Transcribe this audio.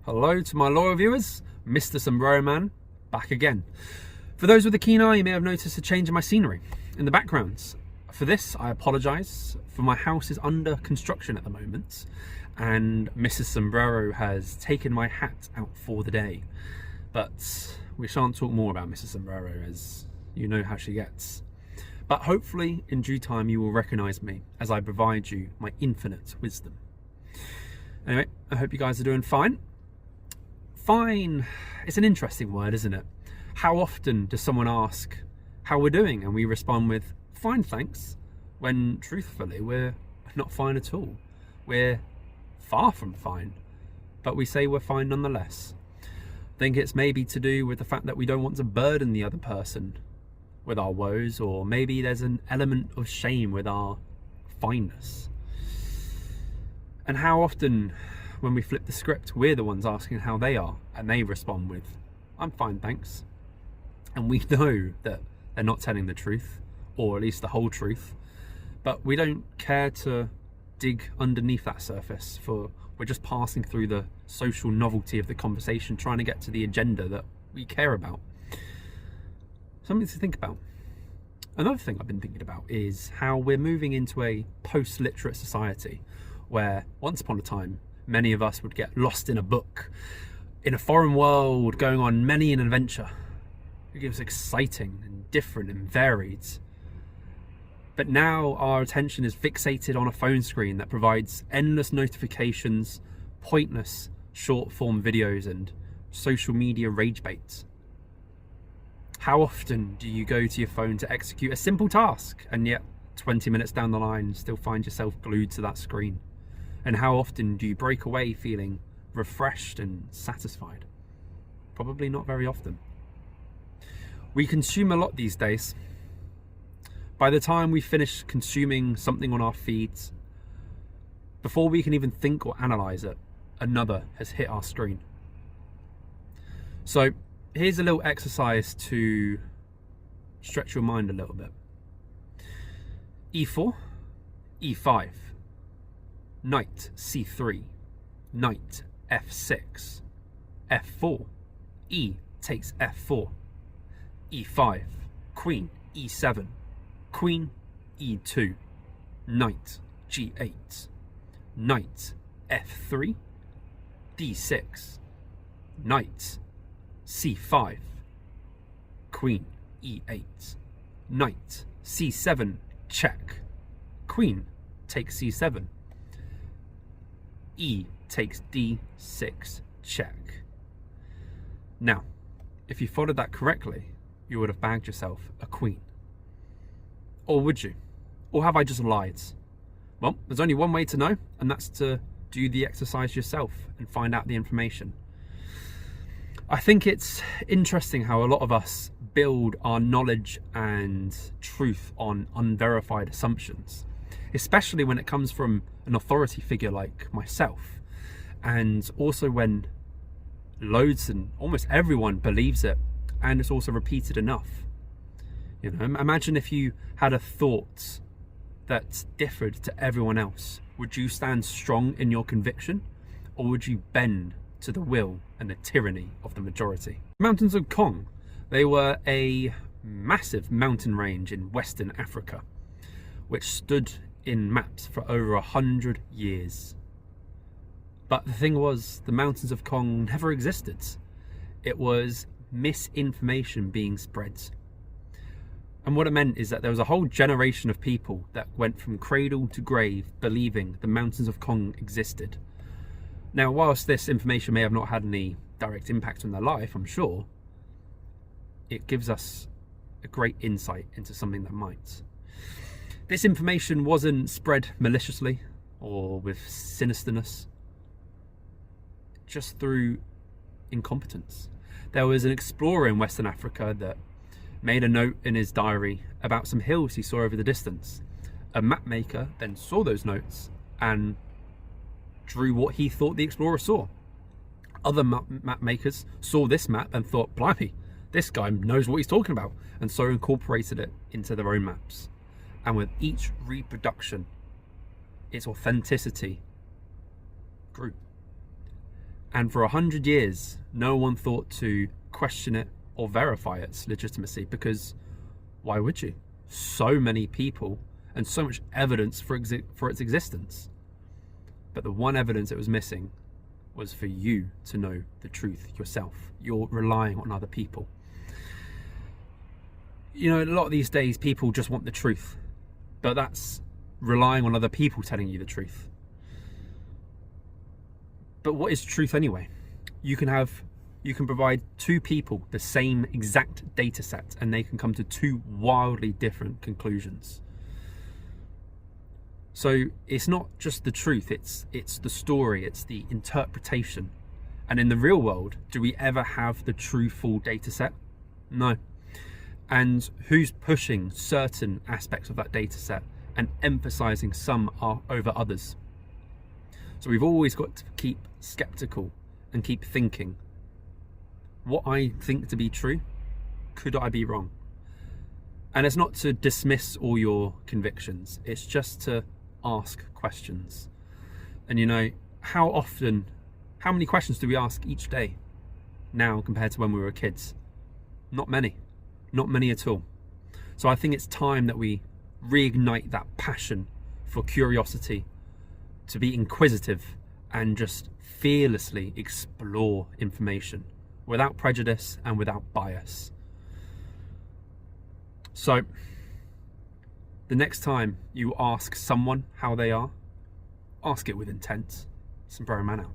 Hello to my loyal viewers, Mr. Sombrero Man, back again. For those with a keen eye, you may have noticed a change in my scenery in the backgrounds. For this, I apologise, for my house is under construction at the moment, and Mrs. Sombrero has taken my hat out for the day. But we shan't talk more about Mrs. Sombrero, as you know how she gets. But hopefully, in due time, you will recognise me as I provide you my infinite wisdom. Anyway, I hope you guys are doing fine. Fine, it's an interesting word, isn't it? How often does someone ask how we're doing and we respond with, fine thanks, when truthfully we're not fine at all. We're far from fine, but we say we're fine nonetheless. I think it's maybe to do with the fact that we don't want to burden the other person with our woes, or maybe there's an element of shame with our fineness. And how often when we flip the script, we're the ones asking how they are, and they respond with, I'm fine, thanks. And we know that they're not telling the truth, or at least the whole truth, but we don't care to dig underneath that surface, for we're just passing through the social novelty of the conversation, trying to get to the agenda that we care about. Something to think about. Another thing I've been thinking about is how we're moving into a post-literate society, where once upon a time, many of us would get lost in a book, in a foreign world, going on many an adventure. It was exciting and different and varied. But now our attention is fixated on a phone screen that provides endless notifications, pointless short-form videos, and social media rage bait. How often do you go to your phone to execute a simple task, and yet 20 minutes down the line still find yourself glued to that screen? And how often do you break away feeling refreshed and satisfied? Probably not very often. We consume a lot these days. By the time we finish consuming something on our feeds, before we can even think or analyse it, another has hit our screen. So here's a little exercise to stretch your mind a little bit. E4, E5. Knight c3, knight f6, f4, e takes f4, e5, queen e7, queen e2, knight g8, knight f3, d6, knight c5, queen e8, knight c7, check, queen takes c7, e takes d6, check. Now, if you followed that correctly, you would have bagged yourself a queen. Or would you? Or have I just lied? Well, there's only one way to know, and that's to do the exercise yourself and find out the information. I think it's interesting how a lot of us build our knowledge and truth on unverified assumptions, especially when it comes from an authority figure like myself, and also when loads and almost everyone believes it, and it's also repeated enough. You know, imagine if you had a thought that differed to everyone else. Would you stand strong in your conviction, or would you bend to the will and the tyranny of the majority? Mountains of Kong, they were a massive mountain range in Western Africa, which stood in maps for over 100 years. But the thing was, the mountains of Kong never existed. It was misinformation being spread. And what it meant is that there was a whole generation of people that went from cradle to grave believing the mountains of Kong existed. Now, whilst this information may have not had any direct impact on their life, I'm sure, it gives us a great insight into something that might. This information wasn't spread maliciously or with sinisterness, just through incompetence. There was an explorer in Western Africa that made a note in his diary about some hills he saw over the distance. A map maker then saw those notes and drew what he thought the explorer saw. Other map makers saw this map and thought, blimey, this guy knows what he's talking about, and so incorporated it into their own maps. And with each reproduction, its authenticity grew. And for 100 years, no one thought to question it or verify its legitimacy, because why would you? So many people and so much evidence for its existence. But the one evidence it was missing was for you to know the truth yourself. You're relying on other people. You know, a lot of these days people just want the truth, but that's relying on other people telling you the truth. But what is truth anyway? You can provide two people the same exact data set and they can come to two wildly different conclusions. So it's not just the truth, it's the story, it's the interpretation. And in the real world, do we ever have the true full data set? No. And who's pushing certain aspects of that data set and emphasizing some over others? So we've always got to keep skeptical and keep thinking, what I think to be true, could I be wrong? And it's not to dismiss all your convictions, it's just to ask questions. And you know, how many questions do we ask each day now compared to when we were kids? Not many at all. So I think it's time that we reignite that passion for curiosity, to be inquisitive and just fearlessly explore information without prejudice and without bias. So the next time you ask someone how they are, ask it with intent. Sombrero Man out.